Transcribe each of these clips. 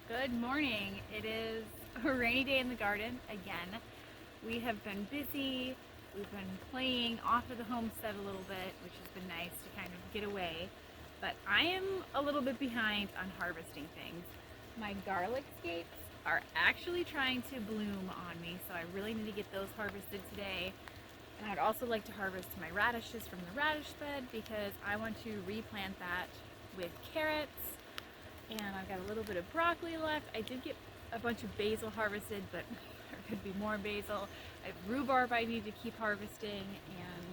Good morning. It is a rainy day in the garden again. We have been busy. We've been playing off of the homestead a little bit, which has been nice to kind of get away. But I am a little bit behind on harvesting things. My garlic scapes are actually trying to bloom on me, so I really need to get those harvested today. And I'd also like to harvest my radishes from the radish bed because I want to replant that with carrots, and I've got a little bit of broccoli left. I did get a bunch of basil harvested, but there could be more basil. I have rhubarb I need to keep harvesting, and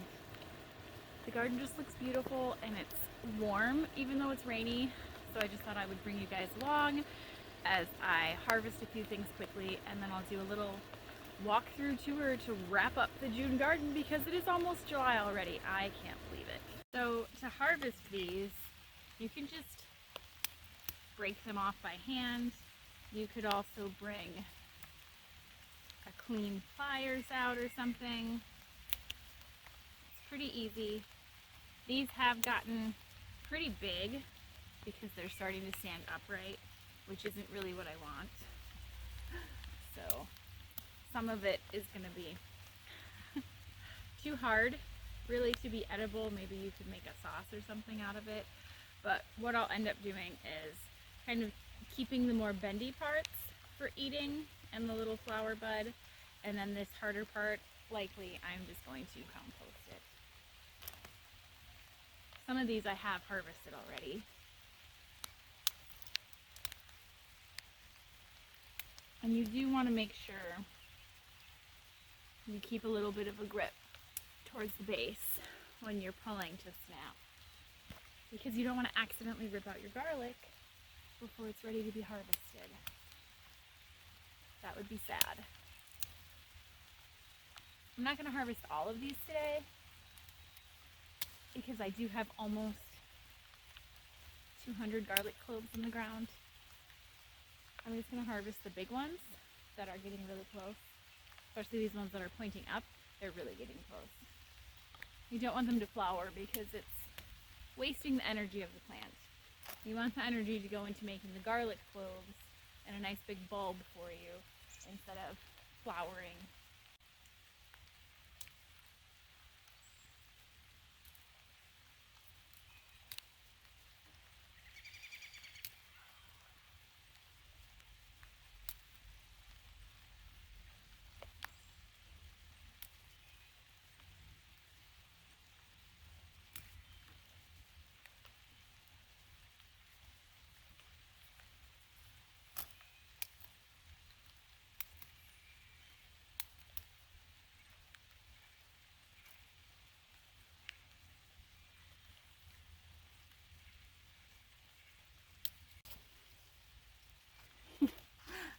the garden just looks beautiful and it's warm even though it's rainy. So I just thought I would bring you guys along as I harvest a few things quickly, and then I'll do a little walkthrough tour to wrap up the June garden because it is almost July already. I can't believe it. So to harvest these, you can just break them off by hand. You could also bring a clean pliers out or something. It's pretty easy. These have gotten pretty big because they're starting to stand upright, which isn't really what I want. So some of it is going to be too hard really to be edible. Maybe you could make a sauce or something out of it. But what I'll end up doing is kind of keeping the more bendy parts for eating and the little flower bud, and then this harder part, likely I'm just going to compost it. Some of these I have harvested already. And you do want to make sure you keep a little bit of a grip towards the base when you're pulling to snap, because you don't want to accidentally rip out your garlic before it's ready to be harvested. That would be sad. I'm not going to harvest all of these today because I do have almost 200 garlic cloves in the ground. I'm just going to harvest the big ones that are getting really close, especially these ones that are pointing up. They're really getting close. You don't want them to flower because it's wasting the energy of the plant. You want the energy to go into making the garlic cloves and a nice big bulb for you instead of flowering.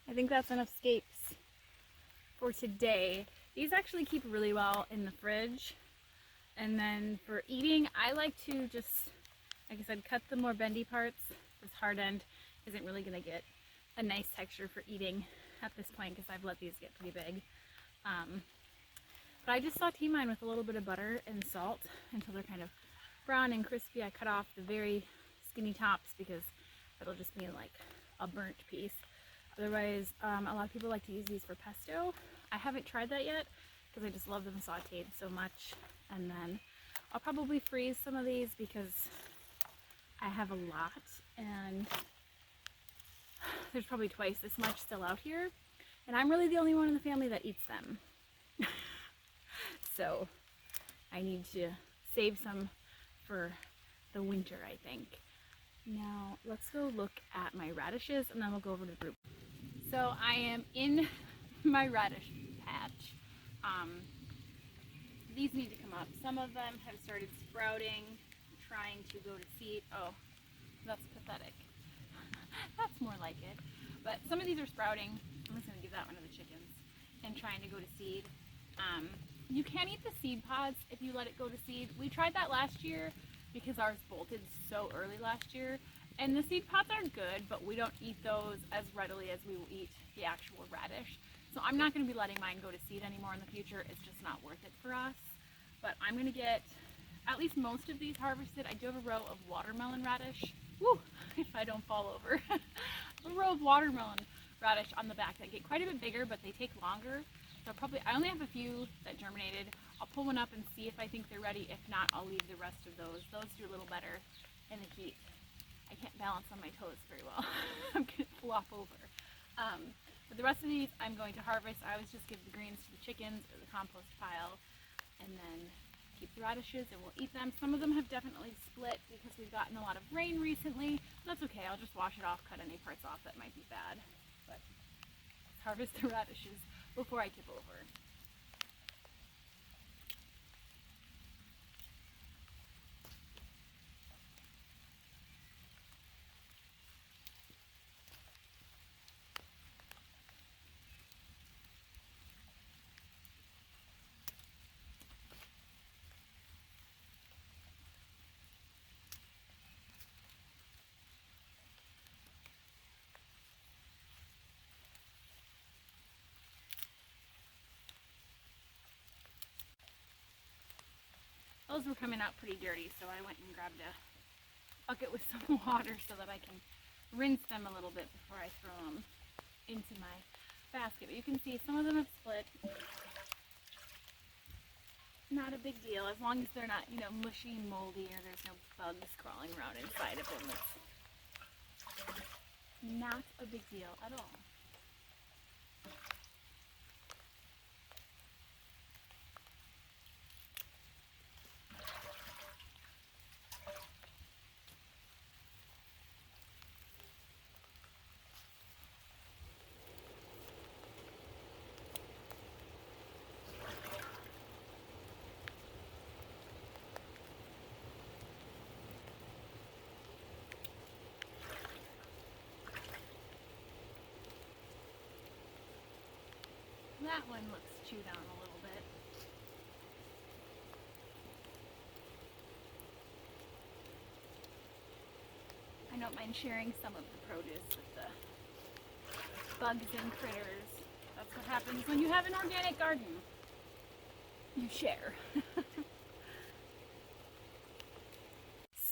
I think that's enough scapes for today. These actually keep really well in the fridge. And then for eating, I like to just, like I said, cut the more bendy parts. This hard end isn't really going to get a nice texture for eating at this point because I've let these get pretty big. But I just saute mine with a little bit of butter and salt until they're kind of brown and crispy. I cut off the very skinny tops because it'll just be like a burnt piece. Otherwise, a lot of people like to use these for pesto. I haven't tried that yet because I just love them sauteed so much. And then I'll probably freeze some of these because I have a lot and there's probably twice this much still out here. And I'm really the only one in the family that eats them. So I need to save some for the winter, I think. Now let's go look at my radishes and then we'll go over to the group. So I am in my radish patch. These need to come up. Some of them have started sprouting, trying to go to seed. Oh, that's pathetic. That's more like it. But some of these are sprouting. I'm just going to give that one to the chickens and trying to go to seed. You can eat the seed pods if you let it go to seed. We tried that last year because ours bolted so early last year. And the seed pods are good, but we don't eat those as readily as we will eat the actual radish. So I'm not going to be letting mine go to seed anymore in the future. It's just not worth it for us. But I'm going to get at least most of these harvested. I do have a row of watermelon radish. Woo! If I don't fall over. a row of watermelon radish on the back that get quite a bit bigger, but they take longer. So I only have a few that germinated. I'll pull one up and see if I think they're ready. If not, I'll leave the rest of those. Those do a little better in the heat. I can't balance on my toes very well. I'm gonna flop over. But the rest of these I'm going to harvest. I always just give the greens to the chickens or the compost pile, and then keep the radishes and we'll eat them. Some of them have definitely split because we've gotten a lot of rain recently. That's okay, I'll just wash it off, cut any parts off that might be bad. But let's harvest the radishes before I tip over. Those were coming out pretty dirty, so I went and grabbed a bucket with some water so that I can rinse them a little bit before I throw them into my basket. But you can see some of them have split. Not a big deal, as long as they're not, you know, mushy and moldy or there's no bugs crawling around inside of them. It's not a big deal at all. That one looks chewed on a little bit. I don't mind sharing some of the produce with the bugs and critters. That's what happens when you have an organic garden. You share.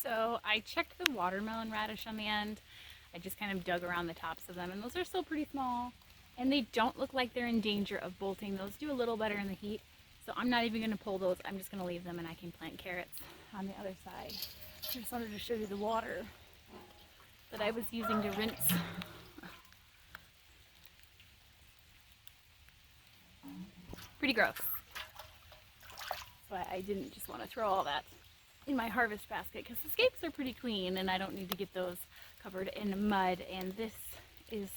So I checked the watermelon radish on the end. I just kind of dug around the tops of them, and those are still pretty small. And they don't look like they're in danger of bolting. Those do a little better in the heat. So I'm not even going to pull those. I'm just going to leave them, and I can plant carrots on the other side. I just wanted to show you the water that I was using to rinse. Pretty gross. So I didn't just want to throw all that in my harvest basket because the scapes are pretty clean and I don't need to get those covered in mud. And this is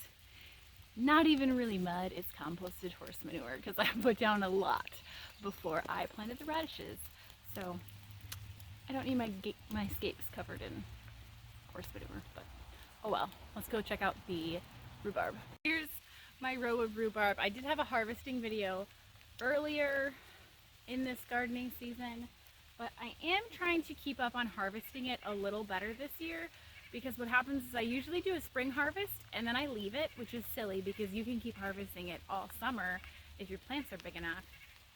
not even really mud, it's composted horse manure because I put down a lot before I planted the radishes. So I don't need my scapes covered in horse manure, but oh well. Let's go check out the rhubarb. Here's my row of rhubarb. I did have a harvesting video earlier in this gardening season, but I am trying to keep up on harvesting it a little better this year. Because what happens is I usually do a spring harvest and then I leave it, which is silly because you can keep harvesting it all summer if your plants are big enough.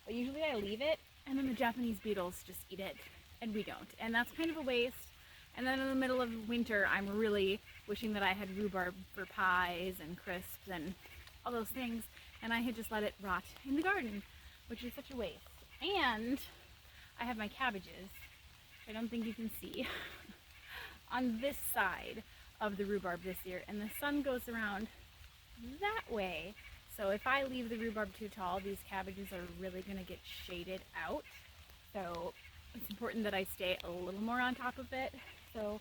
But usually I leave it and then the Japanese beetles just eat it and we don't. And that's kind of a waste. And then in the middle of winter, I'm really wishing that I had rhubarb for pies and crisps and all those things. And I had just let it rot in the garden, which is such a waste. And I have my cabbages, which I don't think you can see. On this side of the rhubarb this year, and the sun goes around that way. So if I leave the rhubarb too tall, these cabbages are really going to get shaded out. So it's important that I stay a little more on top of it. So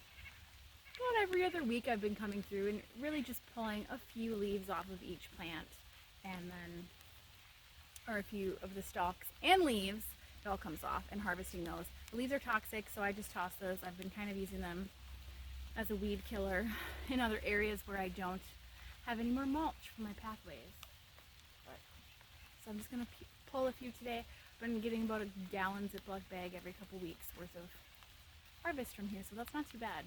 about every other week I've been coming through and really just pulling a few leaves off of each plant, and then, or a few of the stalks and leaves, it all comes off, and harvesting those. The leaves are toxic, so I just toss those. I've been kind of using them as a weed killer in other areas where I don't have any more mulch for my pathways. So I'm just going to pull a few today. I've been getting about a gallon Ziploc bag every couple weeks worth of harvest from here, so that's not too bad.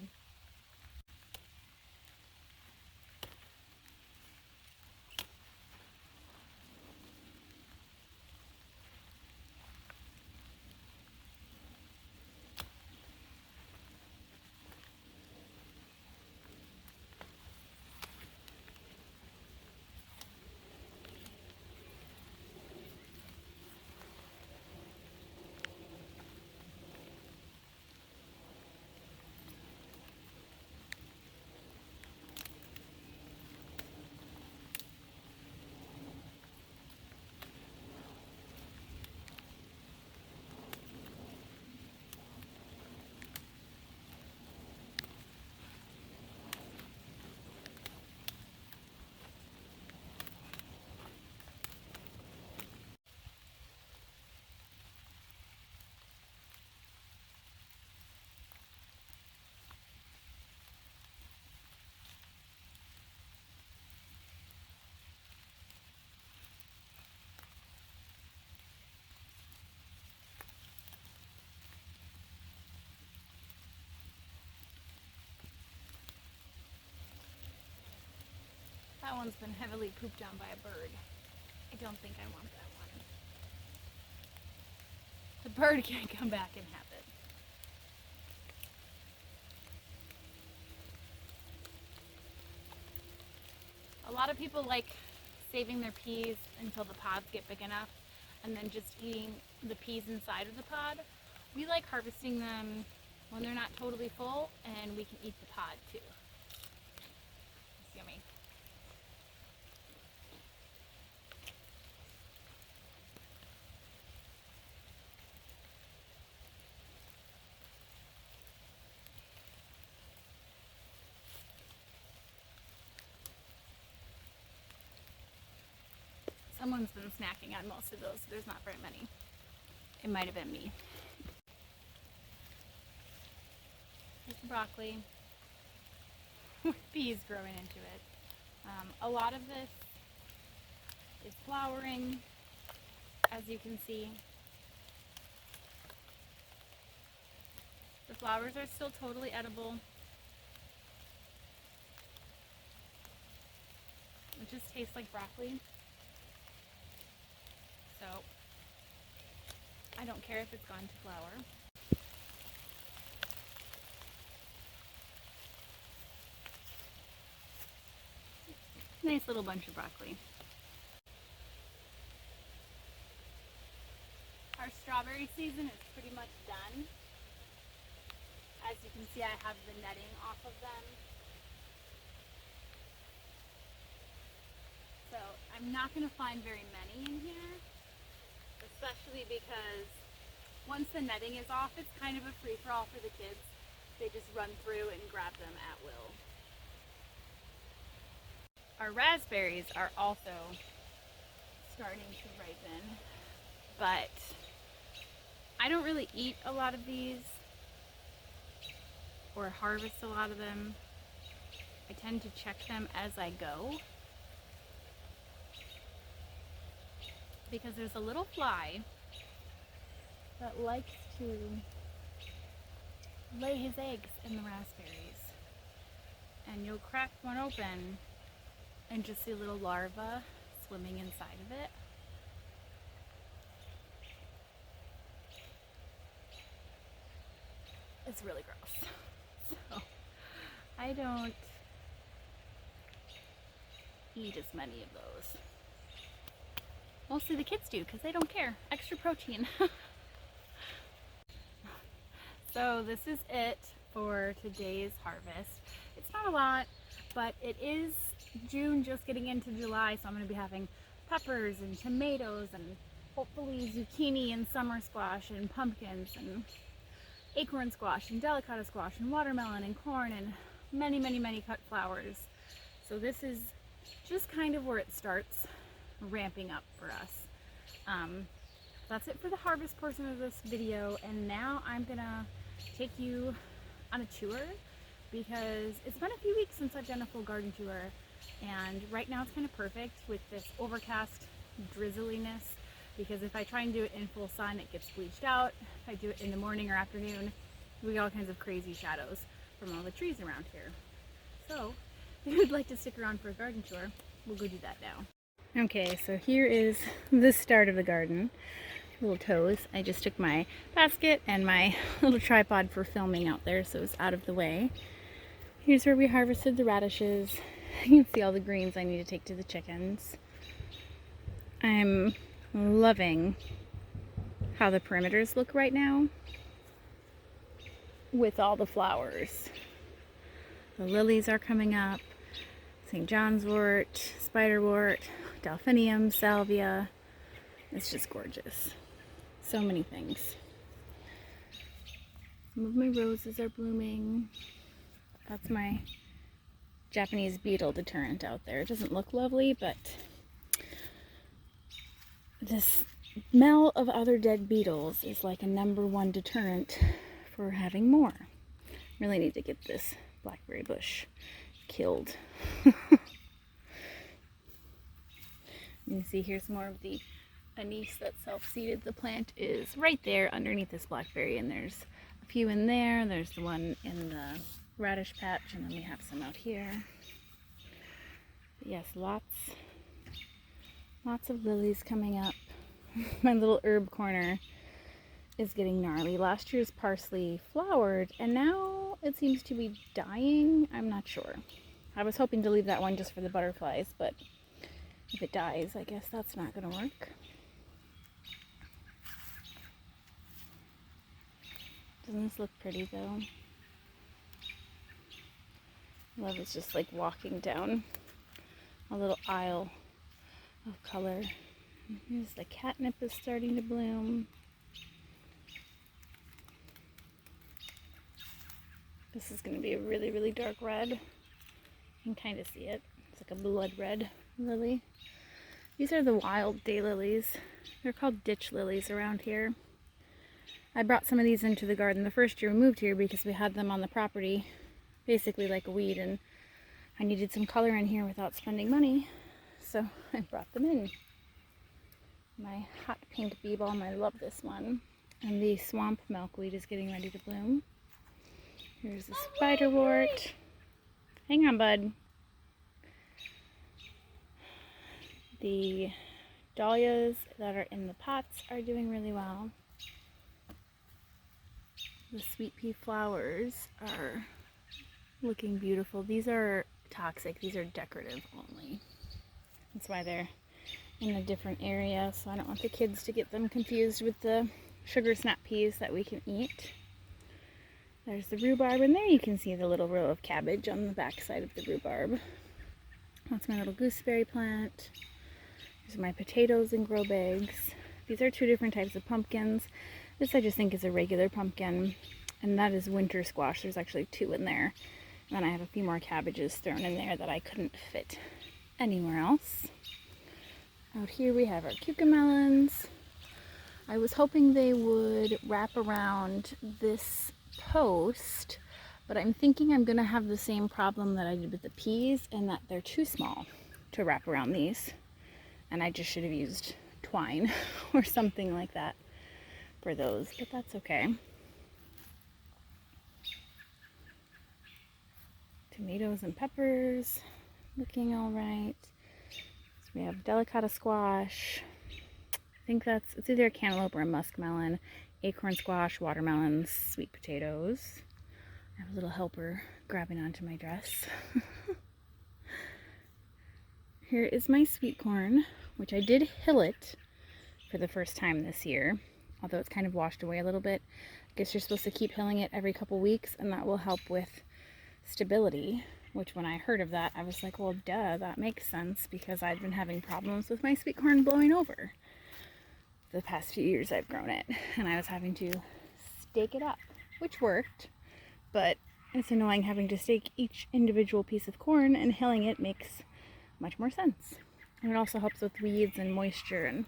That one's been heavily pooped on by a bird. I don't think I want that one. The bird can't come back and have it. A lot of people like saving their peas until the pods get big enough and then just eating the peas inside of the pod. We like harvesting them when they're not totally full and we can eat the pod too. It's yummy. Someone's been snacking on most of those, so there's not very many. It might have been me. There's broccoli with peas growing into it. A lot of this is flowering, as you can see. The flowers are still totally edible. It just tastes like broccoli. So I don't care if it's gone to flower. Nice little bunch of broccoli. Our strawberry season is pretty much done. As you can see, I have the netting off of them. So I'm not going to find very many in here, especially because once the netting is off, it's kind of a free-for-all for the kids. They just run through and grab them at will. Our raspberries are also starting to ripen, but I don't really eat a lot of these or harvest a lot of them. I tend to check them as I go because there's a little fly that likes to lay his eggs in the raspberries, and you'll crack one open and just see a little larva swimming inside of it. It's really gross. So I don't eat as many of those. Mostly the kids do because they don't care. Extra protein. So this is it for today's harvest. It's not a lot, but it is June, just getting into July, so I'm going to be having peppers and tomatoes and hopefully zucchini and summer squash and pumpkins and acorn squash and delicata squash and watermelon and corn and many, many, many cut flowers. So this is just kind of where it starts ramping up for us. That's it for the harvest portion of this video, and now I'm gonna take you on a tour because it's been a few weeks since I've done a full garden tour, and right now it's kind of perfect with this overcast drizzliness, because if I try and do it in full sun it gets bleached out. If I do it in the morning or afternoon we get all kinds of crazy shadows from all the trees around here. So if you'd like to stick around for a garden tour, we'll go do that now. Okay, so here is the start of the garden. Little toes. I just took my basket and my little tripod for filming out there so it's out of the way. Here's where we harvested the radishes. You can see all the greens I need to take to the chickens. I'm loving how the perimeters look right now with all the flowers. The lilies are coming up. St. John's wort, spiderwort, delphinium, salvia. It's just gorgeous. So many things. Some of my roses are blooming. That's my Japanese beetle deterrent out there. It doesn't look lovely, but the smell of other dead beetles is like a #1 deterrent for having more. Really need to get this blackberry bush killed. You can see here's more of the anise that self-seeded. The plant is right there underneath this blackberry, and there's a few in there. There's the one in the radish patch, and then we have some out here. But yes, lots of lilies coming up. My little herb corner is getting gnarly. Last year's parsley flowered and now it seems to be dying. I'm not sure. I was hoping to leave that one just for the butterflies, but if it dies, I guess that's not going to work. Doesn't this look pretty though? Love is just like walking down a little aisle of color. And here's the catnip is starting to bloom. This is going to be a really, really dark red. You can kind of see it. It's like a blood red lily. These are the wild daylilies. They're called ditch lilies around here. I brought some of these into the garden the first year we moved here because we had them on the property, basically like a weed, and I needed some color in here without spending money, so I brought them in. My hot pink bee balm, I love this one. And the swamp milkweed is getting ready to bloom. Here's the spiderwort. Hang on, bud. The dahlias that are in the pots are doing really well. The sweet pea flowers are looking beautiful. These are toxic. These are decorative only. That's why they're in a different area, so I don't want the kids to get them confused with the sugar snap peas that we can eat. There's the rhubarb, and there you can see the little row of cabbage on the back side of the rhubarb. That's my little gooseberry plant. These are my potatoes in grow bags. These are two different types of pumpkins. This I just think is a regular pumpkin, and that is winter squash. There's actually two in there. And then I have a few more cabbages thrown in there that I couldn't fit anywhere else. Out here we have our Puka Melons. I was hoping they would wrap around this post, but I'm thinking I'm going to have the same problem that I did with the peas, and that they're too small to wrap around these. And I just should have used twine or something like that for those, but that's okay. Tomatoes and peppers looking all right. So we have Delicata Squash. I think it's either a cantaloupe or a muskmelon. Acorn squash, watermelons, sweet potatoes. I have a little helper grabbing onto my dress. Here is my sweet corn, which I did hill it for the first time this year, although it's kind of washed away a little bit. I guess you're supposed to keep hilling it every couple weeks, and that will help with stability, which when I heard of that, I was like, well, duh, that makes sense, because I've been having problems with my sweet corn blowing over the past few years I've grown it, and I was having to stake it up, which worked, but it's annoying having to stake each individual piece of corn, and hilling it makes much more sense. And it also helps with weeds and moisture, and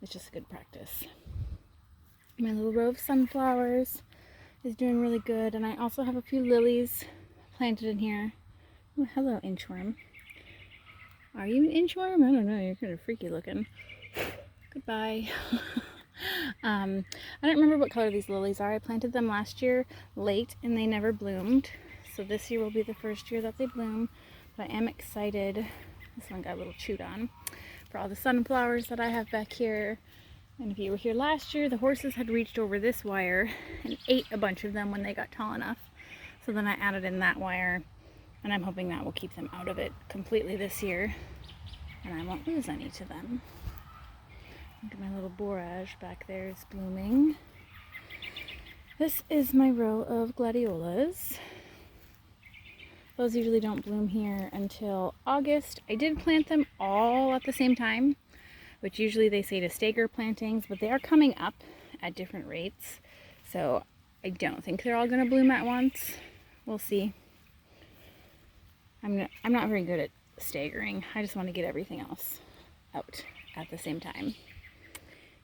it's just a good practice. My little row of sunflowers is doing really good, and I also have a few lilies planted in here. Oh, hello, inchworm. Are you an inchworm? I don't know, you're kind of freaky looking. Goodbye. I don't remember what color these lilies are. I planted them last year late and they never bloomed. So this year will be the first year that they bloom. But I am excited. This one got a little chewed on. For all the sunflowers that I have back here. And if you were here last year, the horses had reached over this wire and ate a bunch of them when they got tall enough. So then I added in that wire, and I'm hoping that will keep them out of it completely this year, and I won't lose any to them. Look at my little borage back there is blooming. This is my row of Gladiolas. Those usually don't bloom here until August. I did plant them all at the same time, which usually they say to stagger plantings, but they are coming up at different rates. So I don't think they're all going to bloom at once. We'll see. I'm not very good at staggering. I just want to get everything else out at the same time.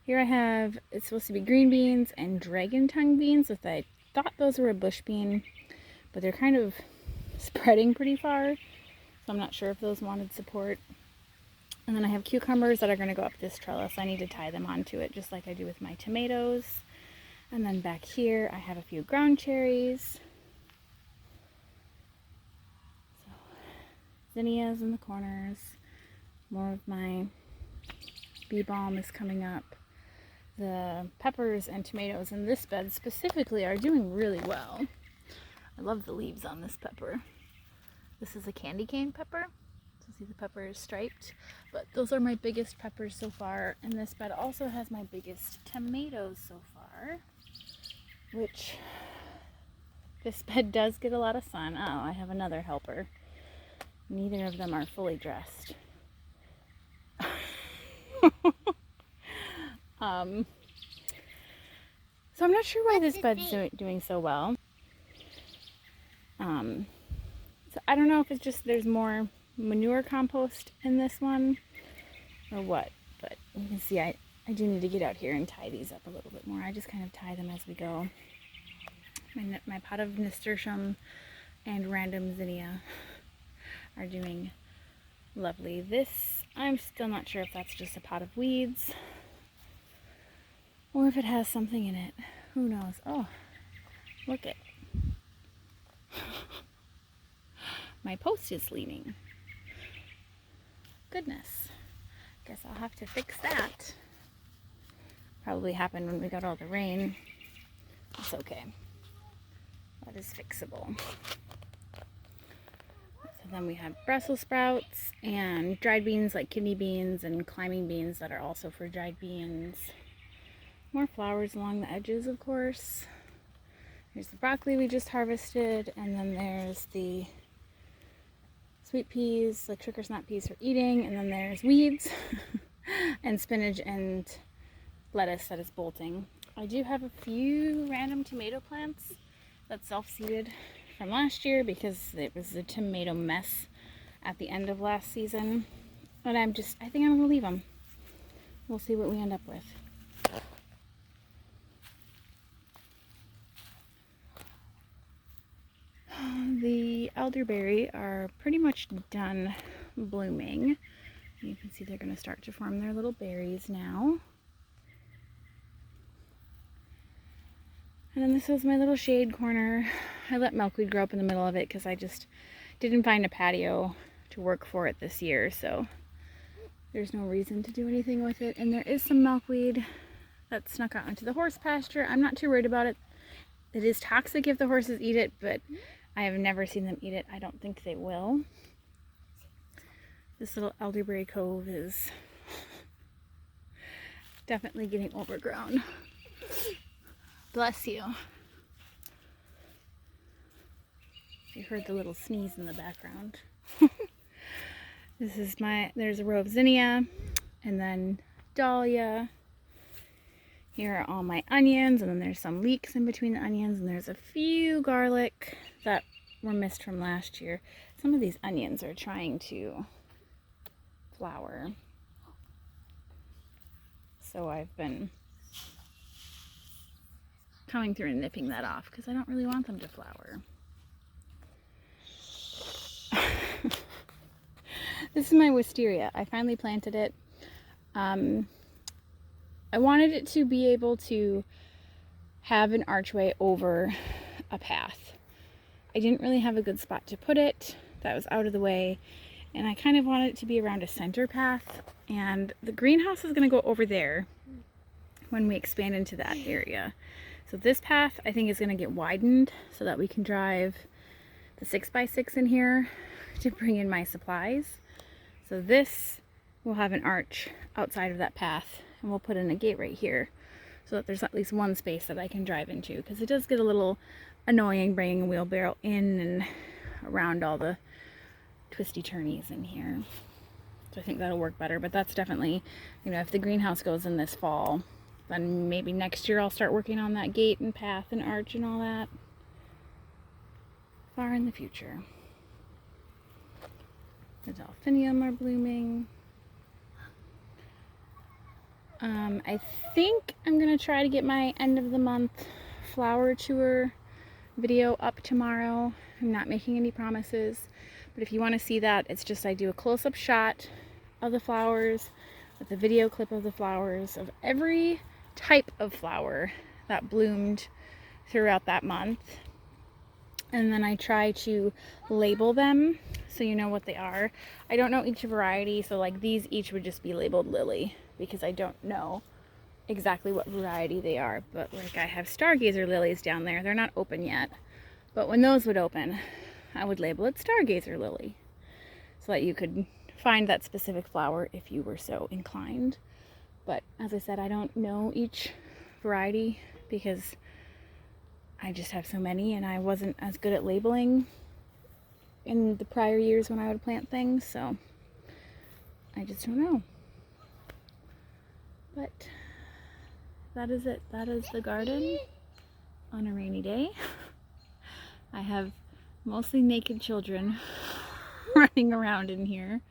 Here I have, it's supposed to be green beans and dragon tongue beans. If I thought those were a bush bean, but they're kind of spreading pretty far, so I'm not sure if those wanted support. And then I have cucumbers that are going to go up this trellis. I need to tie them onto it just like I do with my tomatoes. And then back here I have a few ground cherries. So zinnias in the corners. More of my bee balm is coming up. The peppers and tomatoes in this bed specifically are doing really well. I love the leaves on this pepper. This is a candy cane pepper. So see, the pepper is striped, but those are my biggest peppers so far. And this bed also has my biggest tomatoes so far, which this bed does get a lot of sun. Oh, I have another helper. Neither of them are fully dressed. So I'm not sure why this bed's doing so well. So I don't know if it's just there's more manure compost in this one or what, but you can see I do need to get out here and tie these up a little bit more. I just kind of tie them as we go. My pot of nasturtium and random zinnia are doing lovely. This, I'm still not sure if that's just a pot of weeds or if it has something in it. Who knows? Oh, look it. My post is leaning. Goodness. Guess I'll have to fix that. Probably happened when we got all the rain. It's okay. That is fixable. So then we have Brussels sprouts and dried beans like kidney beans and climbing beans that are also for dried beans. More flowers along the edges, of course. There's the broccoli we just harvested, and then there's the sweet peas, like sugar snap peas for eating, and then there's weeds and spinach and lettuce that is bolting. I do have a few random tomato plants that's self-seeded from last year because it was a tomato mess at the end of last season. But I think I'm gonna leave them. We'll see what we end up with. The elderberry are pretty much done blooming. You can see they're going to start to form their little berries now. And then this was my little shade corner. I let milkweed grow up in the middle of it because I just didn't find a patio to work for it this year, so there's no reason to do anything with it. And there is some milkweed that snuck out into the horse pasture. I'm not too worried about it. It is toxic if the horses eat it, but I have never seen them eat it. I don't think they will. This little elderberry cove is definitely getting overgrown. Bless you. You heard the little sneeze in the background. There's a row of zinnia, and then dahlia. Here are all my onions, and then there's some leeks in between the onions, and there's a few garlic that were missed from last year. Some of these onions are trying to flower, so I've been coming through and nipping that off because I don't really want them to flower. This is my wisteria. I finally planted it. I wanted it to be able to have an archway over a path. I didn't really have a good spot to put it. That was out of the way. And I kind of wanted it to be around a center path. And the greenhouse is going to go over there when we expand into that area. So this path I think is going to get widened so that we can drive the 6x6 in here to bring in my supplies. So this will have an arch outside of that path, and we'll put in a gate right here so that there's at least one space that I can drive into, because it does get a little annoying bringing a wheelbarrow in and around all the twisty turnies in here. So I think that'll work better, but that's definitely, you know, if the greenhouse goes in this fall, then maybe next year I'll start working on that gate and path and arch and all that. Far in the future. The delphinium are blooming. I think I'm gonna try to get my end of the month flower tour video up tomorrow. I'm not making any promises, but if you want to see that, it's just I do a close-up shot of the flowers with a video clip of the flowers of every type of flower that bloomed throughout that month. And then I try to label them so you know what they are. I don't know each variety, so like these each would just be labeled Lily because I don't know exactly what variety they are. But like I have stargazer lilies down there. They're not open yet, but when those would open, I would label it stargazer lily so that you could find that specific flower if you were so inclined. But as I said, I don't know each variety because I just have so many, and I wasn't as good at labeling in the prior years when I would plant things, so I just don't know. But that is it. That is the garden on a rainy day. I have mostly naked children running around in here,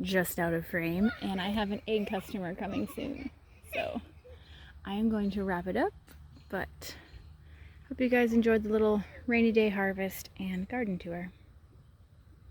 just out of frame, and I have an egg customer coming soon. So I am going to wrap it up, but hope you guys enjoyed the little rainy day harvest and garden tour.